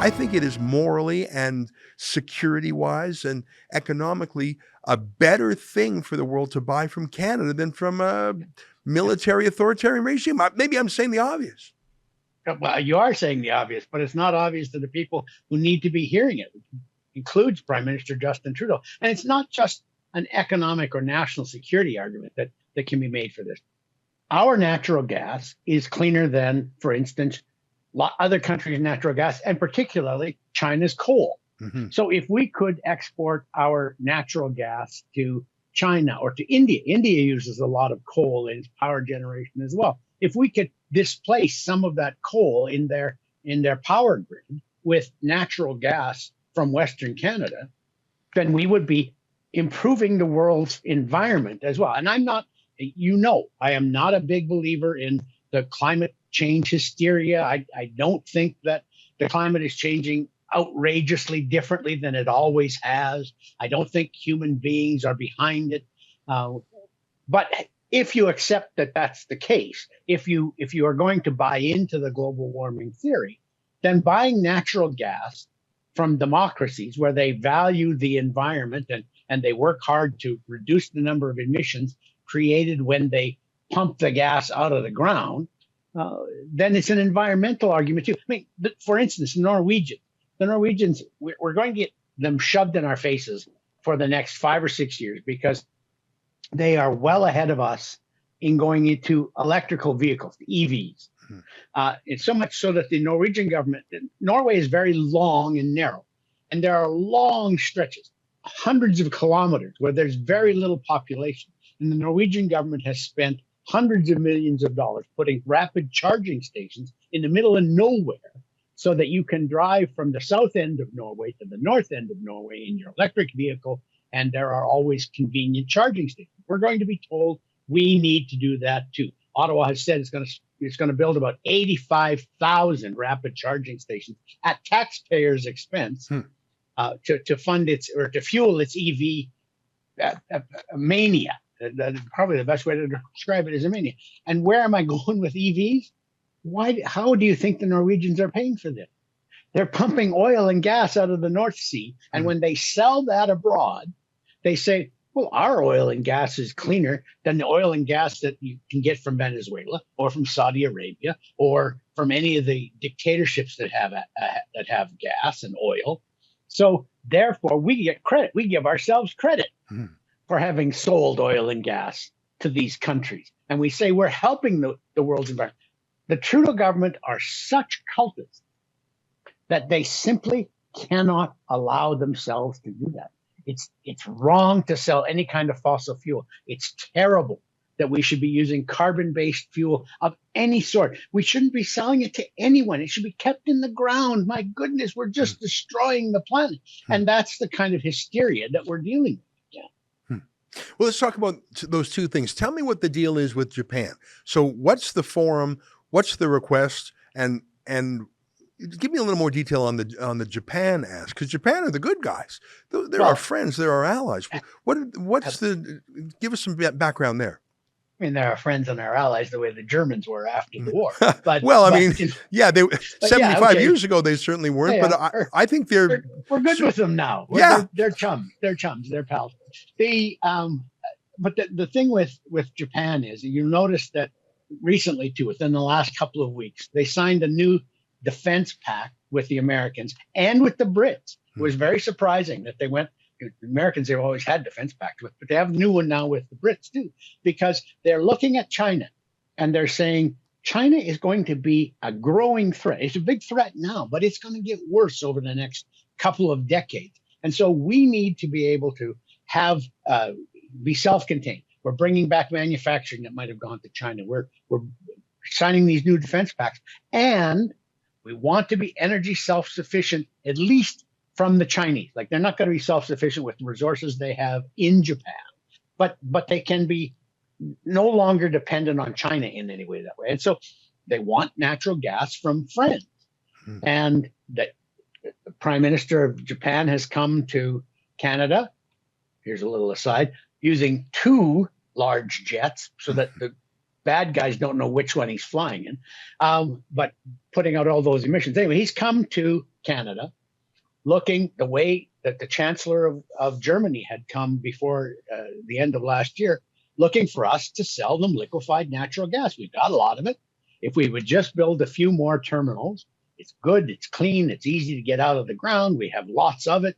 I think it is morally and security-wise and economically a better thing for the world to buy from Canada than from a military authoritarian regime. Maybe I'm saying the obvious. Well, you are saying the obvious, but it's not obvious to the people who need to be hearing it. It includes Prime Minister Justin Trudeau. And it's not just an economic or national security argument that can be made for this. Our natural gas is cleaner than, for instance, other countries' natural gas, and particularly China's coal. Mm-hmm. So if we could export our natural gas to China or to India, India uses a lot of coal in its power generation as well. If we could displace some of that coal in their power grid with natural gas from Western Canada, then we would be improving the world's environment as well. And I am not a big believer in the climate change hysteria. I don't think that the climate is changing outrageously differently than it always has. I don't think human beings are behind it. But if you accept that that's the case, if you are going to buy into the global warming theory, then buying natural gas from democracies where they value the environment and they work hard to reduce the number of emissions created when they pump the gas out of the ground, then it's an environmental argument too. I mean, for instance, the Norwegians, we're going to get them shoved in our faces for the next 5 or 6 years because they are well ahead of us in going into electrical vehicles, EVs. It's so much so that the Norwegian government, Norway is very long and narrow, and there are long stretches, hundreds of kilometers, where there's very little population. And the Norwegian government has spent hundreds of millions of dollars putting rapid charging stations in the middle of nowhere so that you can drive from the south end of Norway to the north end of Norway in your electric vehicle, and there are always convenient charging stations. We're going to be told we need to do that too. Ottawa has said it's going to build about 85,000 rapid charging stations at taxpayers' expense to fund to fuel its EV mania. Probably the best way to describe it is a mania. And where am I going with EVs? How do you think the Norwegians are paying for this? They're pumping oil and gas out of the North Sea. And when they sell that abroad, they say, well, our oil and gas is cleaner than the oil and gas that you can get from Venezuela or from Saudi Arabia or from any of the dictatorships that have gas and oil. So therefore, we get credit. We give ourselves credit for having sold oil and gas to these countries. And we say we're helping the world's environment. The Trudeau government are such cultists that they simply cannot allow themselves to do that. It's wrong to sell any kind of fossil fuel. It's terrible that we should be using carbon-based fuel of any sort. We shouldn't be selling it to anyone. It should be kept in the ground. My goodness, we're just destroying the planet. And that's the kind of hysteria that we're dealing with. Well, let's talk about those two things. Tell me what the deal is with Japan. So what's the forum? What's the request? And give me a little more detail on the Japan ask, because Japan are the good guys. They're our friends. They're our allies. Give us some background there. I mean, they're our friends and our allies the way the Germans were after the war. But, 75 years ago, they certainly weren't. Yeah, but I think we're good with them now. They're chums. They're chums. They're pals. But the thing with Japan is you notice that recently, too, within the last couple of weeks, they signed a new defense pact with the Americans and with the Brits. It was very surprising that they went. The Americans, they've always had defense pacts with, but they have a new one now with the Brits too, because they're looking at China and they're saying China is going to be a growing threat. It's a big threat now, but it's going to get worse over the next couple of decades. And so we need to be able to be self-contained. We're bringing back manufacturing that might have gone to China. We're signing these new defense pacts, and we want to be energy self-sufficient, at least from the Chinese. Like, they're not going to be self-sufficient with the resources they have in Japan, but they can be no longer dependent on China in any way that way. And so they want natural gas from friends. And the Prime Minister of Japan has come to Canada, here's a little aside, using 2 large jets so that the bad guys don't know which one he's flying in, but putting out all those emissions. Anyway, he's come to Canada looking the way that the Chancellor of Germany had come before the end of last year, looking for us to sell them liquefied natural gas. We've got a lot of it. If we would just build a few more terminals, it's good, it's clean, it's easy to get out of the ground. We have lots of it.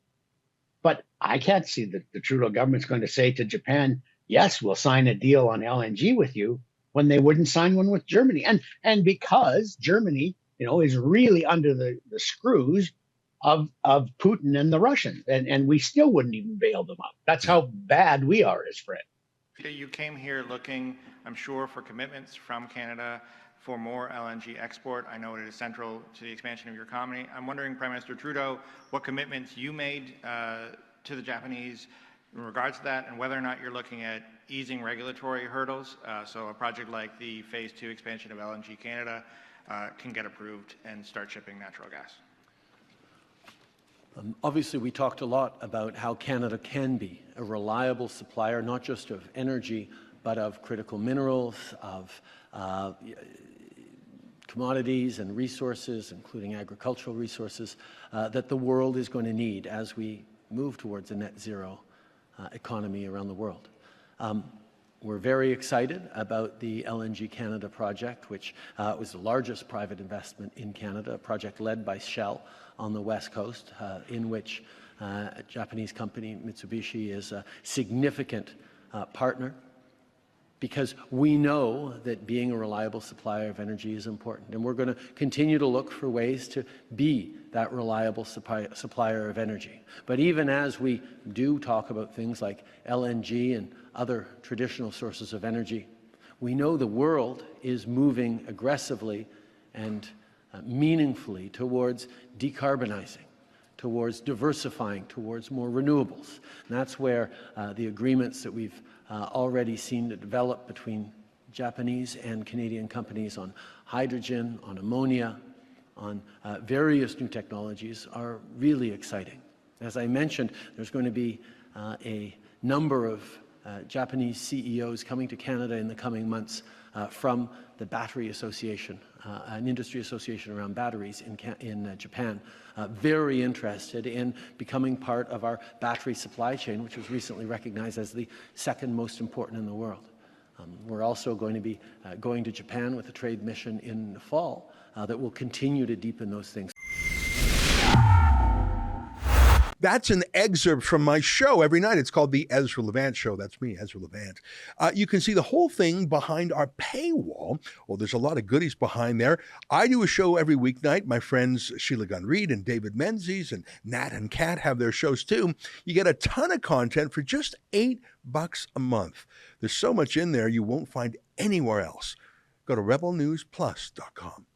But I can't see that the Trudeau government's going to say to Japan, yes, we'll sign a deal on LNG with you, when they wouldn't sign one with Germany. And because Germany, is really under the screws of Putin and the Russians, and we still wouldn't even bail them out. That's how bad we are as friends. You came here looking, I'm sure, for commitments from Canada for more LNG export. I know it is central to the expansion of your economy. I'm wondering, Prime Minister Trudeau, what commitments you made to the Japanese in regards to that, and whether or not you're looking at easing regulatory hurdles, so a project like the Phase 2 expansion of LNG Canada can get approved and start shipping natural gas. Obviously, we talked a lot about how Canada can be a reliable supplier, not just of energy, but of critical minerals, of commodities and resources, including agricultural resources, that the world is going to need as we move towards a net zero economy around the world. We're very excited about the LNG Canada project, which was the largest private investment in Canada, a project led by Shell on the West Coast, in which a Japanese company, Mitsubishi, is a significant partner, because we know that being a reliable supplier of energy is important. And we're going to continue to look for ways to be that reliable supplier of energy. But even as we do talk about things like LNG and other traditional sources of energy, we know the world is moving aggressively and meaningfully towards decarbonizing, towards diversifying, towards more renewables. And that's where the agreements that we've already seen to develop between Japanese and Canadian companies on hydrogen, on ammonia, on various new technologies are really exciting. As I mentioned, there's going to be a number of Japanese CEOs coming to Canada in the coming months from the Battery Association, an industry association around batteries in Japan, very interested in becoming part of our battery supply chain, which was recently recognized as the second most important in the world. We're also going to be going to Japan with a trade mission in the fall that will continue to deepen those things. That's an excerpt from my show every night. It's called The Ezra Levant Show. That's me, Ezra Levant. You can see the whole thing behind our paywall. Well, there's a lot of goodies behind there. I do a show every weeknight. My friends Sheila Gunn Reid and David Menzies and Nat and Kat have their shows too. You get a ton of content for just $8 a month. There's so much in there you won't find anywhere else. Go to rebelnewsplus.com.